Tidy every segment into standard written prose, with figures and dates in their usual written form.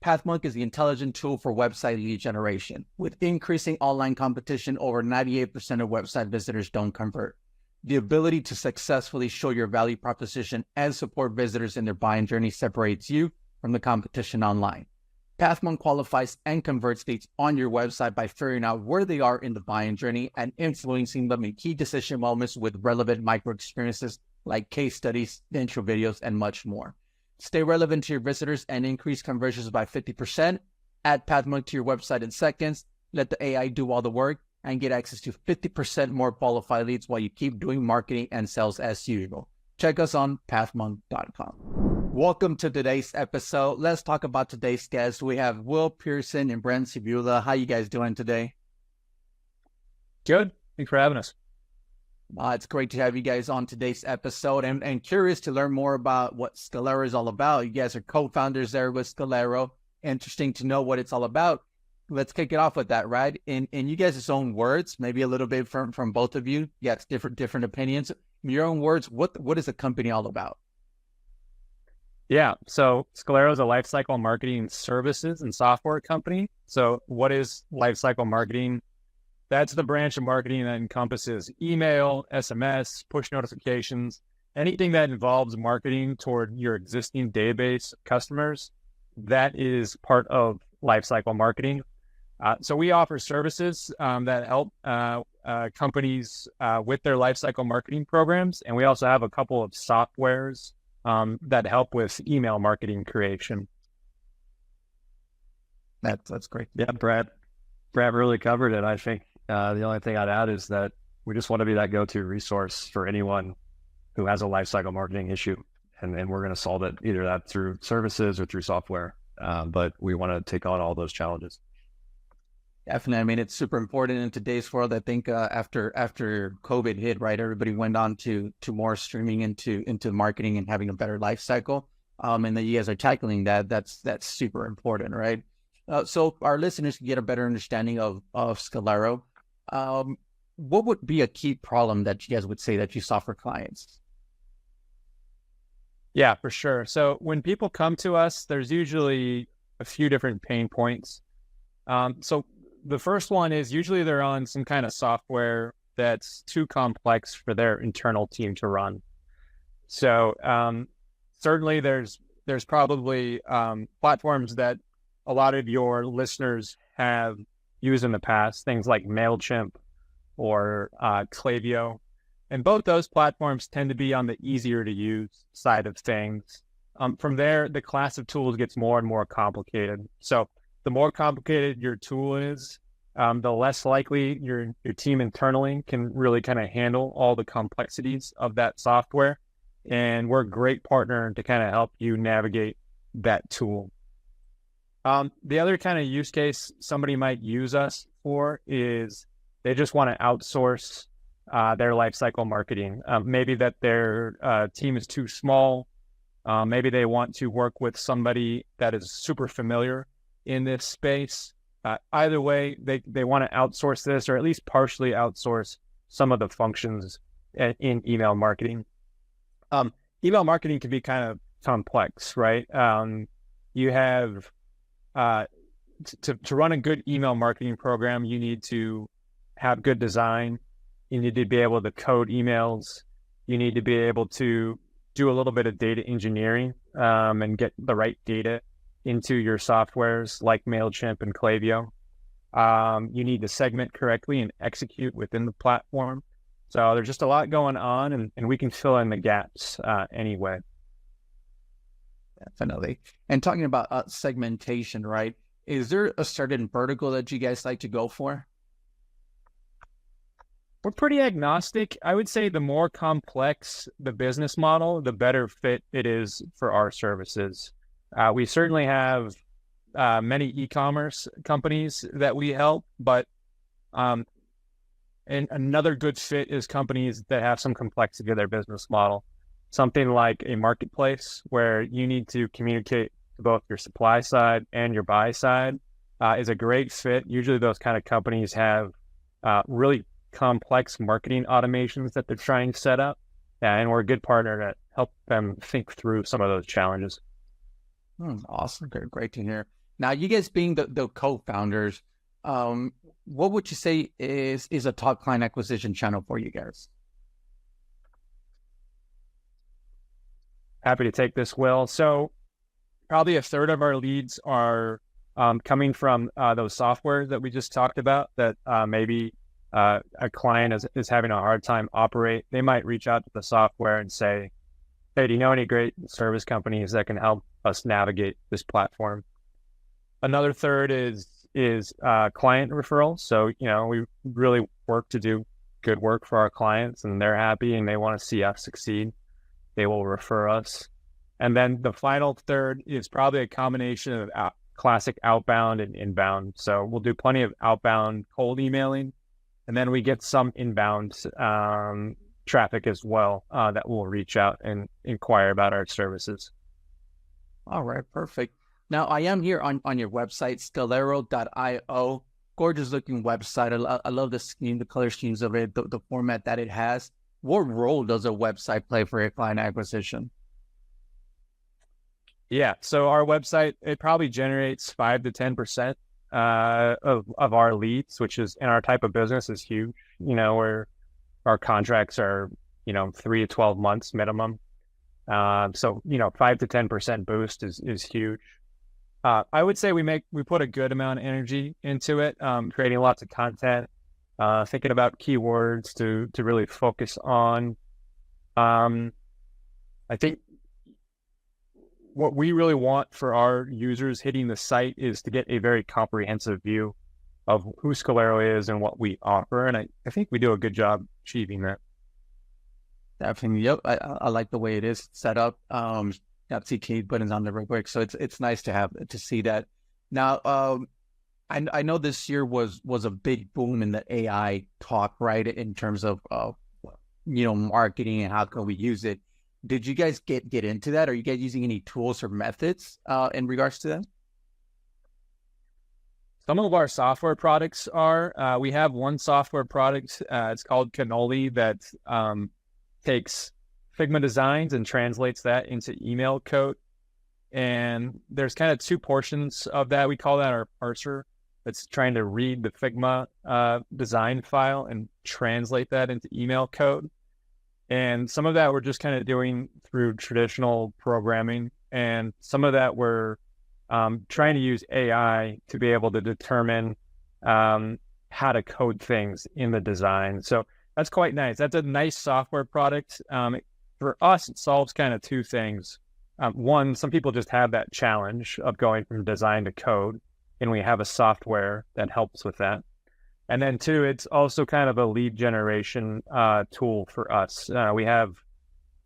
Pathmonk is the intelligent tool for website lead generation. With increasing online competition, over 98% of website visitors don't convert. The ability to successfully show your value proposition and support visitors in their buying journey separates you from the competition online. Pathmonk qualifies and converts leads on your website by figuring out where they are in the buying journey and influencing them in key decision moments with relevant micro experiences like case studies, intro videos, and much more. Stay relevant to your visitors and increase conversions by 50%. Add Pathmonk to your website in seconds. Let the AI do all the work and get access to 50% more qualified leads while you keep doing marketing and sales as usual. Check us on pathmonk.com. Welcome to today's episode. Let's talk about today's guest. We have Pearson and Brent Cebulla. How you guys doing today? Good. Thanks for having us. It's great to have you guys on today's episode and curious to learn more about what Scalero is all about. You guys are co-founders there with Scalero. Interesting to know what it's all about. Let's kick it off with that, right? In you guys' own words, maybe a little bit from both of you. Yes, different opinions. In your own words, what is the company all about? Yeah, so Scalero is a lifecycle marketing services and software company. So what is lifecycle marketing? That's the branch of marketing that encompasses email, SMS, push notifications, anything that involves marketing toward your existing database of customers. That is part of lifecycle marketing. So we offer services that help companies with their lifecycle marketing programs. And we also have a couple of softwares that help with email marketing creation. That's great. Yeah, Brad really covered it. I think the only thing I'd add is that we just want to be that go-to resource for anyone who has a lifecycle marketing issue, and we're going to solve it either that through services or through software. But we want to take on all those challenges. Definitely. I mean, it's super important in today's world. I think after COVID hit, right, everybody went on to more streaming into marketing and having a better life cycle. And that you guys are tackling that. That's super important, right? So our listeners can get a better understanding of Scalero. What would be a key problem that you guys would say that you solve for clients? Yeah, for sure. So when people come to us, there's usually a few different pain points. So the first one is usually they're on some kind of software that's too complex for their internal team to run. So certainly there's probably platforms that a lot of your listeners have used in the past, things like MailChimp or Klaviyo. And both those platforms tend to be on the easier to use side of things. From there, the class of tools gets more and more complicated. So the more complicated your tool is, the less likely your team internally can really kind of handle all the complexities of that software. And we're a great partner to kind of help you navigate that tool. The other kind of use case somebody might use us for is they just want to outsource their lifecycle marketing. Maybe that their team is too small. Maybe they want to work with somebody that is super familiar in this space. Either way, they want to outsource this or at least partially outsource some of the functions in email marketing. Email marketing can be kind of complex, right? You have to run a good email marketing program, you need to have good design. You need to be able to code emails. You need to be able to do a little bit of data engineering and get the right data into your softwares like MailChimp and Klaviyo. You need to segment correctly and execute within the platform. So there's just a lot going on, and we can fill in the gaps anyway. Definitely. And talking about segmentation, right? Is there a certain vertical that you guys like to go for? We're pretty agnostic. I would say the more complex the business model, the better fit it is for our services. We certainly have many e-commerce companies that we help, but and another good fit is companies that have some complexity of their business model. Something like a marketplace where you need to communicate to both your supply side and your buy side is a great fit. Usually those kind of companies have really complex marketing automations that they're trying to set up. And we're a good partner to help them think through some of those challenges. Awesome. Great to hear. Now, you guys being the co-founders, what would you say is a top client acquisition channel for you guys? Happy to take this, Will. So probably a third of our leads are coming from those software that we just talked about that maybe a client is having a hard time operate. They might reach out to the software and say, hey, do you know any great service companies that can help us navigate this platform? Another third is client referrals. So, we really work to do good work for our clients, and they're happy and they want to see us succeed. They will refer us. And then the final third is probably a combination of classic outbound and inbound. So we'll do plenty of outbound cold emailing, and then we get some inbound traffic as well that will reach out and inquire about our services. All right, perfect. Now, I am here on your website, scalero.io. Gorgeous looking website. I love the scheme, the color schemes of it, the format that it has. What role does a website play for your client acquisition? Yeah, so our website, it probably generates 5 to 10% of our leads, which is, in our type of business, is huge. Where our contracts are, 3 to 12 months minimum. So 5 to 10% boost is huge. I would say we put a good amount of energy into it, creating lots of content, thinking about keywords to really focus on. I think what we really want for our users hitting the site is to get a very comprehensive view of who Scalero is and what we offer. And I think we do a good job achieving that. Definitely. Yep. I like the way it is set up. Got CT buttons on there real quick. So it's nice to see that. Now, I know this year was a big boom in the AI talk, right? In terms of, marketing and how can we use it. Did you guys get into that? Are you guys using any tools or methods in regards to that? Some of our software products are. We have one software product. It's called Cannoli that takes Figma designs and translates that into email code. And there's kind of two portions of that. We call that our parser. That's trying to read the Figma design file and translate that into email code. And some of that we're just kind of doing through traditional programming. And some of that we're trying to use AI to be able to determine how to code things in the design. So that's quite nice. That's a nice software product. For us, it solves kind of two things. One, some people just have that challenge of going from design to code, and we have a software that helps with that. And then two, it's also kind of a lead generation tool for us. We have a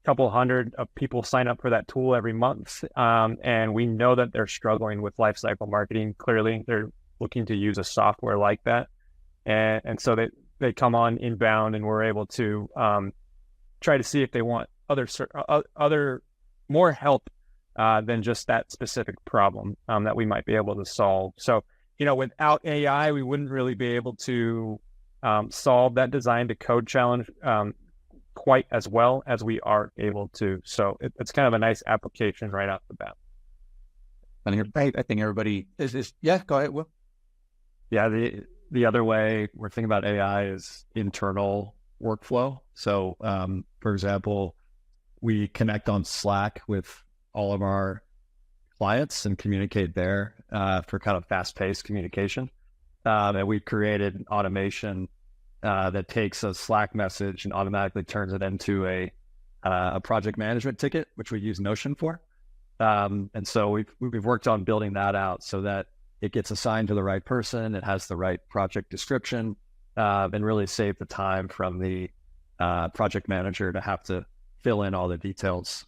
couple hundred of people sign up for that tool every month, and we know that they're struggling with lifecycle marketing. Clearly, they're looking to use a software like that. And so they come on inbound, and we're able to try to see if they want other more help than just that specific problem that we might be able to solve. So, without AI, we wouldn't really be able to solve that design to code challenge quite as well as we are able to. So it's kind of a nice application right off the bat. I think everybody is yeah, go ahead, Will. Yeah, the other way we're thinking about AI is internal workflow. So, for example, we connect on Slack with all of our clients and communicate there for kind of fast-paced communication. And we've created automation that takes a Slack message and automatically turns it into a project management ticket, which we use Notion for. And so we've worked on building that out so that it gets assigned to the right person, it has the right project description, and really save the time from the project manager to have to fill in all the details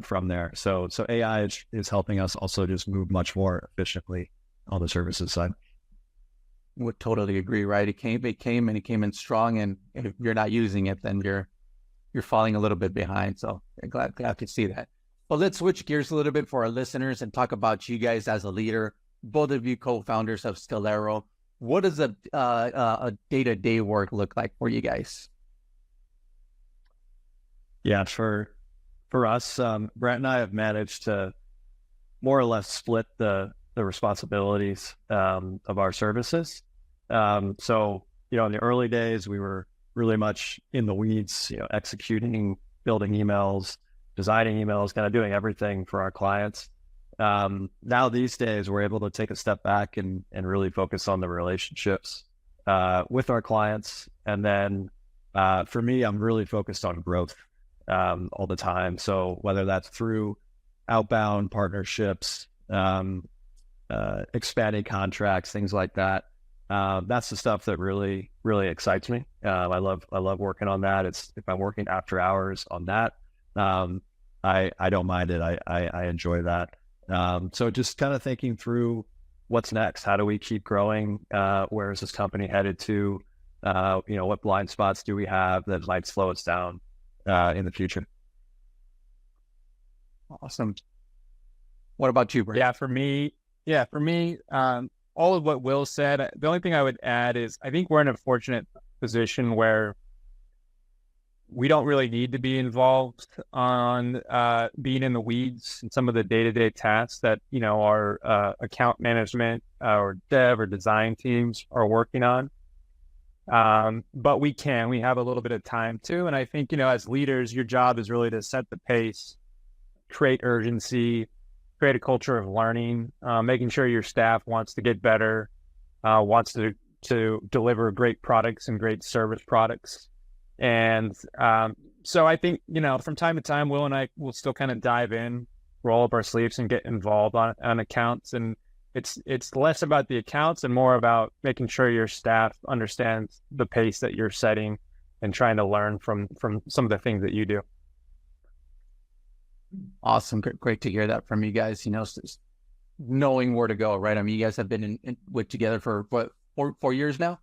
from there. So AI is helping us also just move much more efficiently on the services side. Would totally agree, right? It came in strong, and if you're not using it, then you're falling a little bit behind. So I'm glad to see that. Well, let's switch gears a little bit for our listeners and talk about you guys as a leader. Both of you co-founders of Scalero. What does a day-to-day work look like for you guys? Yeah, for us, Brent and I have managed to more or less split the the responsibilities of our services. So, in the early days, we were really much in the weeds, executing, building emails, designing emails, kind of doing everything for our clients. Now these days, we're able to take a step back and really focus on the relationships with our clients. And then for me, I'm really focused on growth all the time. So whether that's through outbound partnerships, expanding contracts, things like that. That's the stuff that really, really excites me. I love working on that. If I'm working after hours on that, I don't mind it. I enjoy that. So just kind of thinking through what's next. How do we keep growing? Where is this company headed to? What blind spots do we have that might slow us down in the future? Awesome. What about you, Brent? Yeah, for me, all of what Will said, the only thing I would add is I think we're in a fortunate position where we don't really need to be involved on being in the weeds and some of the day-to-day tasks that, our account management or dev or design teams are working on. But we have a little bit of time too. And I think, as leaders, your job is really to set the pace, create urgency, create a culture of learning, making sure your staff wants to get better, wants to deliver great products and great service products. And so I think, from time to time, Will and I will still kind of dive in, roll up our sleeves and get involved on accounts. And it's less about the accounts and more about making sure your staff understands the pace that you're setting and trying to learn from some of the things that you do. Awesome. Great to hear that from you guys, knowing where to go, right? I mean, you guys have been together for what, 4 years now?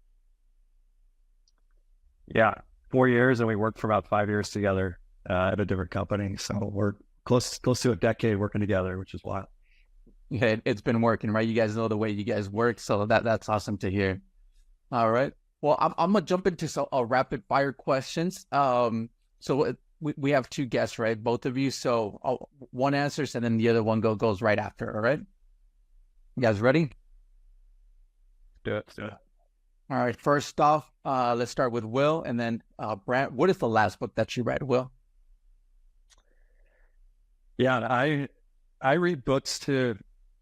Yeah, 4 years, and we worked for about 5 years together at a different company. So we're close to a decade working together, which is wild. Yeah, it's been working, right? You guys know the way you guys work, so that's awesome to hear. All right. Well, I'm gonna jump into some rapid fire questions. So we have two guests, right? Both of you. So one answers and then the other one goes right after. All right. You guys ready? Do it. All right. First off, let's start with Will and then Brent. What is the last book that you read, Will? Yeah, I read books to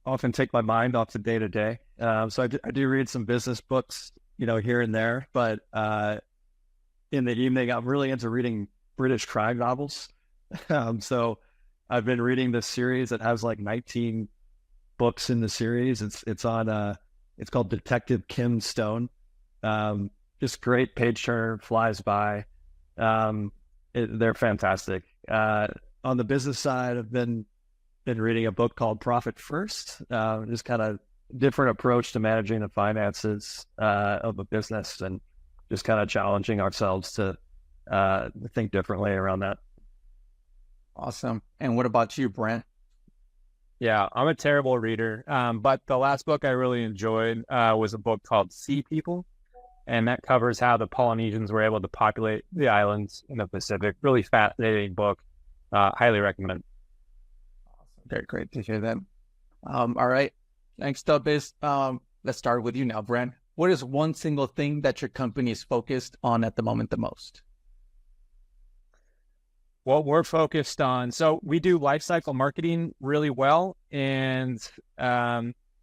often take my mind off the day to day. So I do read some business books, here and there. But in the evening, I'm really into reading British crime novels. So I've been reading this series that has like 19 books in the series. It's called Detective Kim Stone. Just great page turner, flies by. They're fantastic. On the business side, I've been reading a book called Profit First. Just kind of different approach to managing the finances of a business and just kind of challenging ourselves to think differently around that. Awesome. And what about you, Brent? Yeah, I'm a terrible reader. But the last book I really enjoyed was a book called Sea People. And that covers how the Polynesians were able to populate the islands in the Pacific. Really fascinating book. Highly recommend. Awesome. Very great to hear that. All right. Next up is, let's start with you now, Brent. What is one single thing that your company is focused on at the moment the most? Well, we're focused on, so we do lifecycle marketing really well. And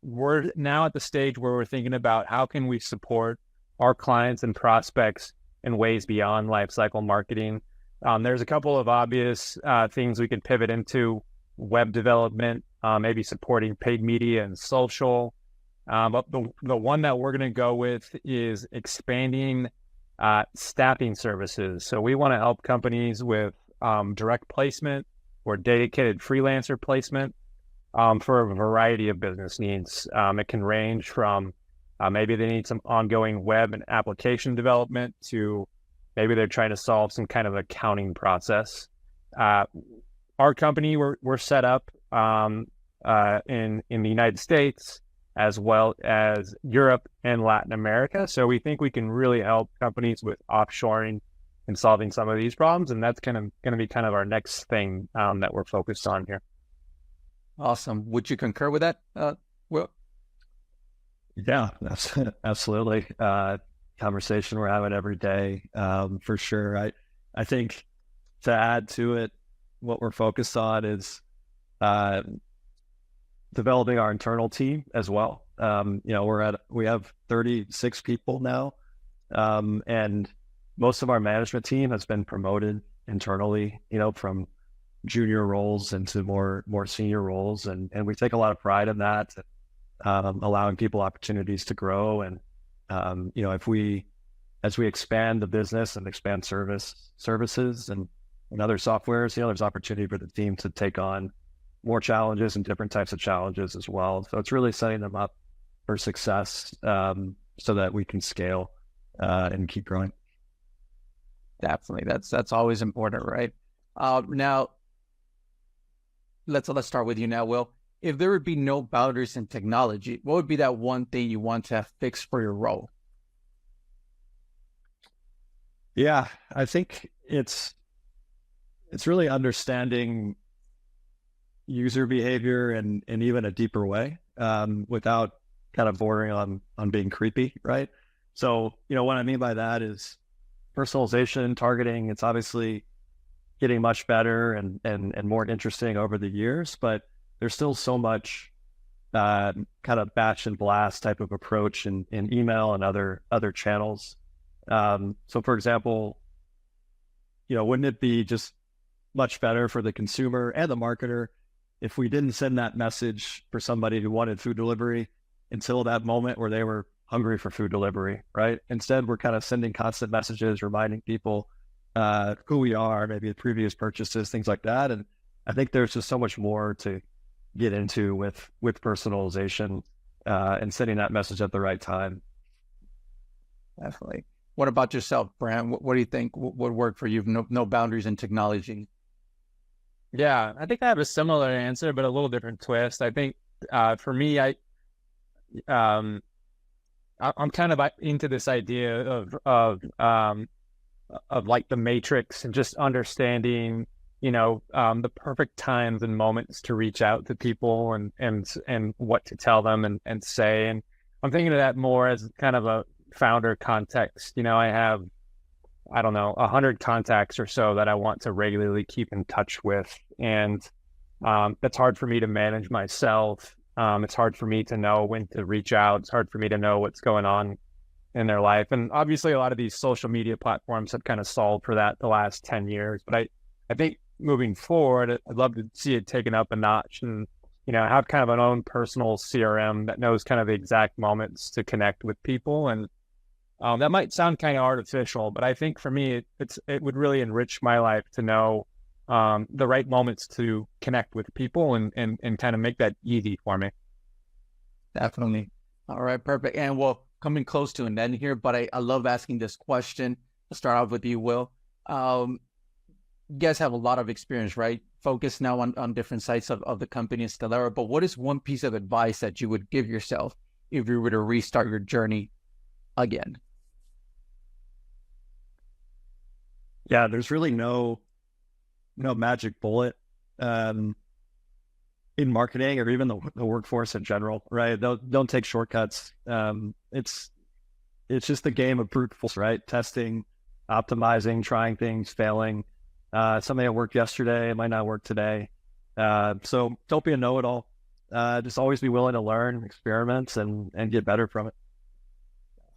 we're now at the stage where we're thinking about how can we support our clients and prospects in ways beyond lifecycle marketing. There's a couple of obvious things we can pivot into: web development, maybe supporting paid media and social. But the one that we're going to go with is expanding staffing services. So we want to help companies with direct placement or dedicated freelancer placement for a variety of business needs. It can range from maybe they need some ongoing web and application development to maybe they're trying to solve some kind of accounting process. Our company, we're set up in the United States as well as Europe and Latin America. So we think we can really help companies with offshoring and solving some of these problems. And that's going to be kind of our next thing that we're focused on here. Awesome. Would you concur with that, Will? Yeah, that's absolutely. Conversation we're having every day, for sure. I think to add to it, what we're focused on is uh, developing our internal team as well. We have 36 people now, and most of our management team has been promoted internally, from junior roles into more senior roles, and we take a lot of pride in that, allowing people opportunities to grow. And as we expand the business and expand services and other softwares, there's opportunity for the team to take on more challenges and different types of challenges as well. So it's really setting them up for success, so that we can scale and keep growing. Definitely. That's always important, right? Now, let's start with you now, Will. If there would be no boundaries in technology, what would be that one thing you want to have fixed for your role? Yeah, I think it's really understanding user behavior in even a deeper way, without kind of bordering on being creepy, right? So, what I mean by that is personalization, targeting. It's obviously getting much better and more interesting over the years, but there's still so much kind of batch and blast type of approach in email and other channels. So for example, wouldn't it be just much better for the consumer and the marketer if we didn't send that message for somebody who wanted food delivery until that moment where they were hungry for food delivery, right? Instead, we're kind of sending constant messages, reminding people who we are, maybe previous purchases, things like that. And I think there's just so much more to get into with personalization, and sending that message at the right time. Definitely. What about yourself, Brent? What do you think would work for you? No boundaries in technology. Yeah, I think I have a similar answer, but a little different twist. I think for me, I'm kind of into this idea of like the Matrix and just understanding, the perfect times and moments to reach out to people and what to tell them and say. And I'm thinking of that more as kind of a founder context. I have, I don't know, 100 contacts or so that I want to regularly keep in touch with. And that's hard for me to manage myself. It's hard for me to know when to reach out. It's hard for me to know what's going on in their life. And obviously a lot of these social media platforms have kind of solved for that the last 10 years. But I think moving forward, I'd love to see it taken up a notch and, have kind of an own personal CRM that knows kind of the exact moments to connect with people. And that might sound kind of artificial, but I think for me, it would really enrich my life to know the right moments to connect with people and kind of make that easy for me. Definitely. All right, perfect. And well, coming close to an end here, but I love asking this question. I'll start off with you, Will. You guys have a lot of experience, right? Focused now on different sides of the company in Scalero, but what is one piece of advice that you would give yourself if you were to restart your journey again? Yeah, there's really no magic bullet in marketing or even the workforce in general, right? Don't take shortcuts. It's just the game of brute force, right? Testing, optimizing, trying things, failing. Something that worked yesterday, it might not work today. So don't be a know-it-all. Just always be willing to learn, experiment, and get better from it.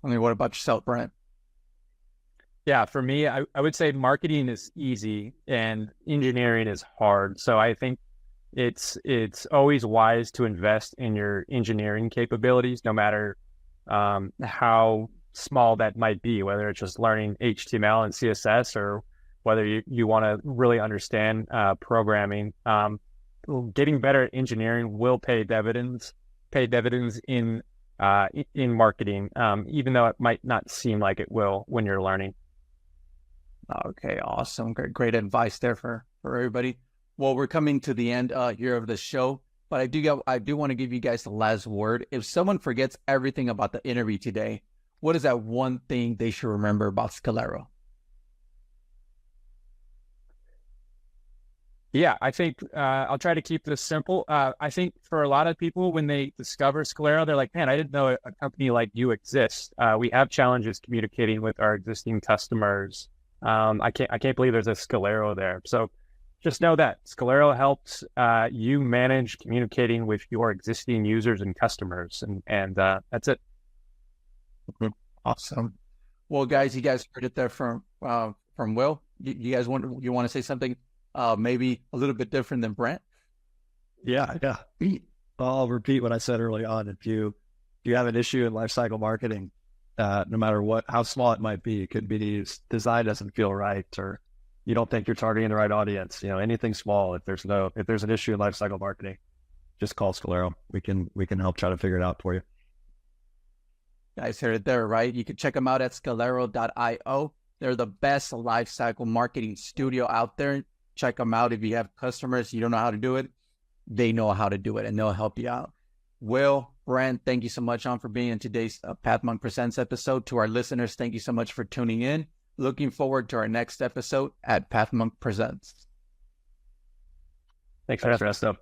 I mean, what about yourself, Brent? Yeah, for me, I would say marketing is easy and engineering is hard. So I think it's always wise to invest in your engineering capabilities, no matter how small that might be, whether it's just learning HTML and CSS or whether you want to really understand programming. Getting better at engineering will pay dividends in marketing, even though it might not seem like it will when you're learning. Okay, awesome. Great advice there for everybody. Well, we're coming to the end here of the show, but I do want to give you guys the last word. If someone forgets everything about the interview today, what is that one thing they should remember about Scalero? Yeah, I think I'll try to keep this simple. I think for a lot of people, when they discover Scalero, they're like, man, I didn't know a company like you exists. We have challenges communicating with our existing customers. I can't believe there's a Scalero there. So just know that Scalero helps you manage communicating with your existing users and customers, and that's it. Awesome. Well, guys, you guys heard it there from Will. You guys want to say something maybe a little bit different than Brent? Yeah. I'll repeat what I said early on. If you have an issue in lifecycle marketing, no matter how small it might be, it could be design doesn't feel right, or you don't think you're targeting the right audience. Anything small. If there's an issue in lifecycle marketing, just call Scalero. We can help try to figure it out for you. Guys heard it there, right? You can check them out at scalero.io. They're the best lifecycle marketing studio out there. Check them out. If you have customers, you don't know how to do it, they know how to do it, and they'll help you out. Will, Brent, thank you so much for being in today's PathMonk Presents episode. To our listeners, thank you so much for tuning in. Looking forward to our next episode at PathMonk Presents. Thanks, Resto.